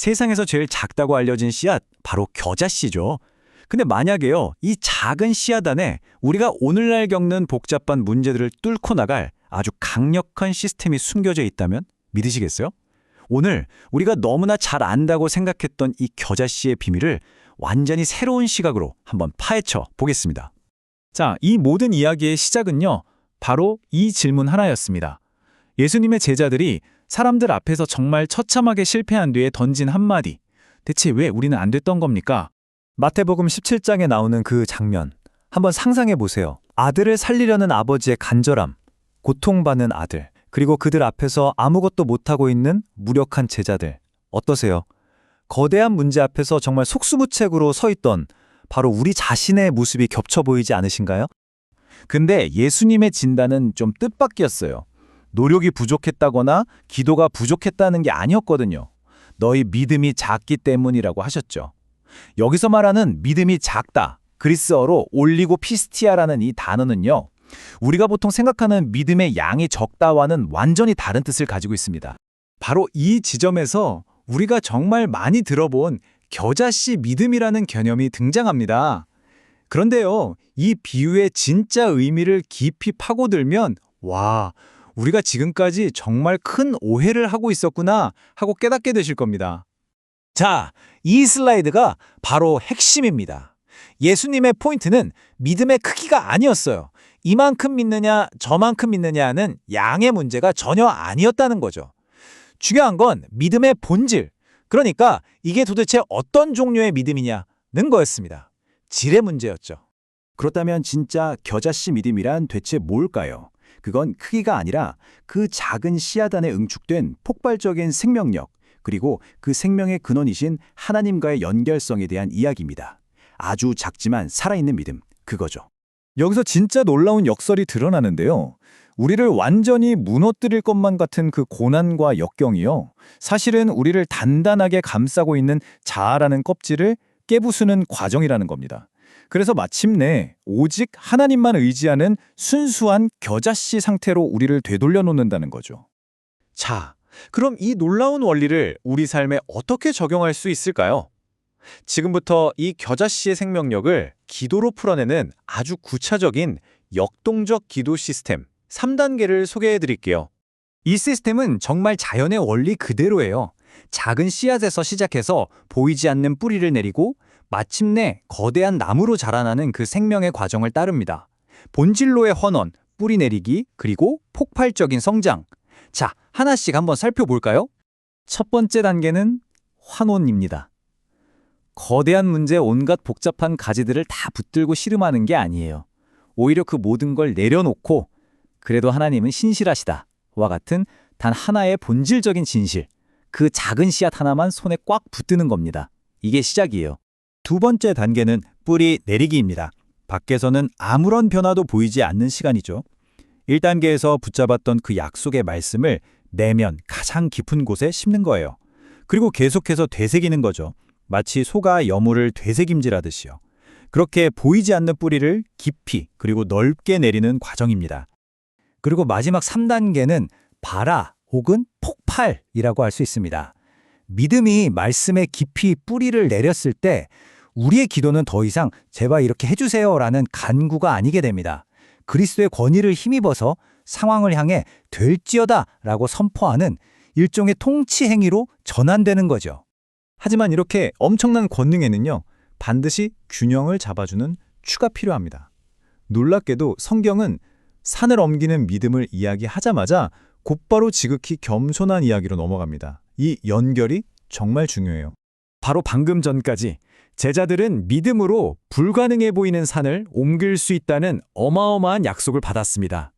세상에서 제일 작다고 알려진 씨앗, 바로 겨자씨죠. 근데 만약에요, 이 작은 씨앗 안에 우리가 오늘날 겪는 복잡한 문제들을 뚫고 나갈 아주 강력한 시스템이 숨겨져 있다면 믿으시겠어요? 오늘 우리가 너무나 잘 안다고 생각했던 이 겨자씨의 비밀을 완전히 새로운 시각으로 한번 파헤쳐 보겠습니다. 자, 이 모든 이야기의 시작은요, 바로 이 질문 하나였습니다. 예수님의 제자들이 사람들 앞에서 정말 처참하게 실패한 뒤에 던진 한마디. 대체 왜 우리는 안 됐던 겁니까? 마태복음 17장에 나오는 그 장면, 한번 상상해 보세요. 아들을 살리려는 아버지의 간절함, 고통받는 아들, 그리고 그들 앞에서 아무것도 못하고 있는 무력한 제자들. 어떠세요? 거대한 문제 앞에서 정말 속수무책으로 서 있던 바로 우리 자신의 모습이 겹쳐 보이지 않으신가요? 근데 예수님의 진단은 좀 뜻밖이었어요. 노력이 부족했다거나 기도가 부족했다는 게 아니었거든요. 너희 믿음이 작기 때문이라고 하셨죠. 여기서 말하는 믿음이 작다, 그리스어로 올리고 피스티아라는 이 단어는요, 우리가 보통 생각하는 믿음의 양이 적다와는 완전히 다른 뜻을 가지고 있습니다. 바로 이 지점에서 우리가 정말 많이 들어본 겨자씨 믿음이라는 개념이 등장합니다. 그런데요, 이 비유의 진짜 의미를 깊이 파고들면 와, 우리가 지금까지 정말 큰 오해를 하고 있었구나 하고 깨닫게 되실 겁니다. 자, 이 슬라이드가 바로 핵심입니다. 예수님의 포인트는 믿음의 크기가 아니었어요. 이만큼 믿느냐, 저만큼 믿느냐는 양의 문제가 전혀 아니었다는 거죠. 중요한 건 믿음의 본질, 그러니까 이게 도대체 어떤 종류의 믿음이냐는 거였습니다. 질의 문제였죠. 그렇다면 진짜 겨자씨 믿음이란 대체 뭘까요? 그건 크기가 아니라 그 작은 씨앗 안에 응축된 폭발적인 생명력, 그리고 그 생명의 근원이신 하나님과의 연결성에 대한 이야기입니다. 아주 작지만 살아있는 믿음, 그거죠. 여기서 진짜 놀라운 역설이 드러나는데요. 우리를 완전히 무너뜨릴 것만 같은 그 고난과 역경이요, 사실은 우리를 단단하게 감싸고 있는 자아라는 껍질을 깨부수는 과정이라는 겁니다. 그래서 마침내 오직 하나님만 의지하는 순수한 겨자씨 상태로 우리를 되돌려 놓는다는 거죠. 자, 그럼 이 놀라운 원리를 우리 삶에 어떻게 적용할 수 있을까요? 지금부터 이 겨자씨의 생명력을 기도로 풀어내는 아주 구체적인 역동적 기도 시스템 3단계를 소개해 드릴게요. 이 시스템은 정말 자연의 원리 그대로예요. 작은 씨앗에서 시작해서 보이지 않는 뿌리를 내리고 마침내 거대한 나무로 자라나는 그 생명의 과정을 따릅니다. 본질로의 헌원, 뿌리 내리기, 그리고 폭발적인 성장. 자, 하나씩 한번 살펴볼까요? 첫 번째 단계는 환원입니다. 거대한 문제에 온갖 복잡한 가지들을 다 붙들고 씨름하는 게 아니에요. 오히려 그 모든 걸 내려놓고 그래도 하나님은 신실하시다 와 같은 단 하나의 본질적인 진실, 그 작은 씨앗 하나만 손에 꽉 붙드는 겁니다. 이게 시작이에요. 두 번째 단계는 뿌리 내리기입니다. 밖에서는 아무런 변화도 보이지 않는 시간이죠. 1단계에서 붙잡았던 그 약속의 말씀을 내면 가장 깊은 곳에 심는 거예요. 그리고 계속해서 되새기는 거죠. 마치 소가 여물을 되새김질하듯이요. 그렇게 보이지 않는 뿌리를 깊이 그리고 넓게 내리는 과정입니다. 그리고 마지막 3단계는 발화 혹은 폭발이라고 할 수 있습니다. 믿음이 말씀에 깊이 뿌리를 내렸을 때 우리의 기도는 더 이상 제발 이렇게 해주세요라는 간구가 아니게 됩니다. 그리스도의 권위를 힘입어서 상황을 향해 될지어다라고 선포하는 일종의 통치 행위로 전환되는 거죠. 하지만 이렇게 엄청난 권능에는요, 반드시 균형을 잡아주는 추가 필요합니다. 놀랍게도 성경은 산을 옮기는 믿음을 이야기하자마자 곧바로 지극히 겸손한 이야기로 넘어갑니다. 이 연결이 정말 중요해요. 바로 방금 전까지 제자들은 믿음으로 불가능해 보이는 산을 옮길 수 있다는 어마어마한 약속을 받았습니다.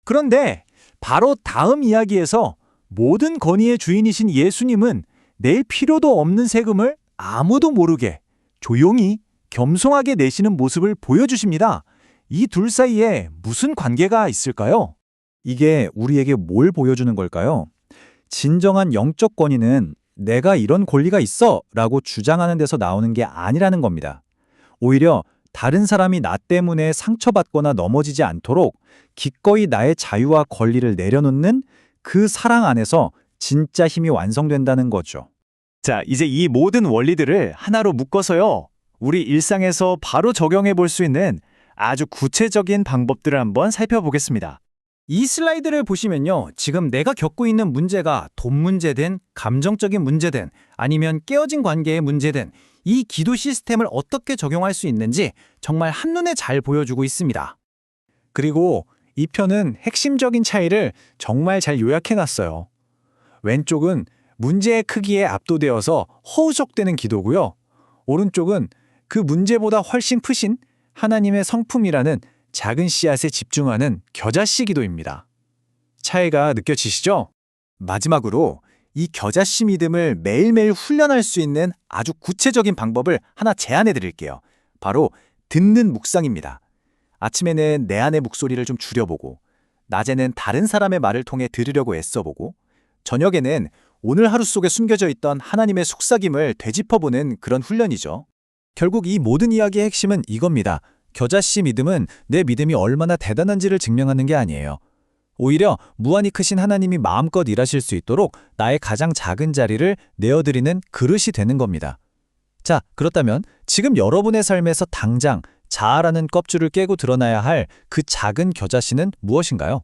그런데 바로 다음 이야기에서 모든 권위의 주인이신 예수님은 낼 필요도 없는 세금을 아무도 모르게 조용히 겸손하게 내시는 모습을 보여주십니다. 이 둘 사이에 무슨 관계가 있을까요? 이게 우리에게 뭘 보여주는 걸까요? 진정한 영적 권위는 내가 이런 권리가 있어 라고 주장하는 데서 나오는 게 아니라는 겁니다. 오히려 다른 사람이 나 때문에 상처받거나 넘어지지 않도록 기꺼이 나의 자유와 권리를 내려놓는 그 사랑 안에서 진짜 힘이 완성된다는 거죠. 자, 이제 이 모든 원리들을 하나로 묶어서요. 우리 일상에서 바로 적용해 볼 수 있는 아주 구체적인 방법들을 한번 살펴보겠습니다. 이 슬라이드를 보시면요. 지금 내가 겪고 있는 문제가 돈 문제든 감정적인 문제든 아니면 깨어진 관계의 문제든 이 기도 시스템을 어떻게 적용할 수 있는지 정말 한눈에 잘 보여주고 있습니다. 그리고 이 편은 핵심적인 차이를 정말 잘 요약해놨어요. 왼쪽은 문제의 크기에 압도되어서 허우적대는 기도고요. 오른쪽은 그 문제보다 훨씬 크신 하나님의 성품이라는 작은 씨앗에 집중하는 겨자씨 기도입니다. 차이가 느껴지시죠? 마지막으로 이 겨자씨 믿음을 매일매일 훈련할 수 있는 아주 구체적인 방법을 하나 제안해 드릴게요. 바로 듣는 묵상입니다. 아침에는 내 안의 목소리를 좀 줄여보고, 낮에는 다른 사람의 말을 통해 들으려고 애써보고, 저녁에는 오늘 하루 속에 숨겨져 있던 하나님의 속삭임을 되짚어보는 그런 훈련이죠. 결국 이 모든 이야기의 핵심은 이겁니다. 겨자씨 믿음은 내 믿음이 얼마나 대단한지를 증명하는 게 아니에요. 오히려 무한히 크신 하나님이 마음껏 일하실 수 있도록 나의 가장 작은 자리를 내어드리는 그릇이 되는 겁니다. 자, 그렇다면 지금 여러분의 삶에서 당장 자아라는 껍줄을 깨고 드러나야 할 그 작은 겨자씨는 무엇인가요?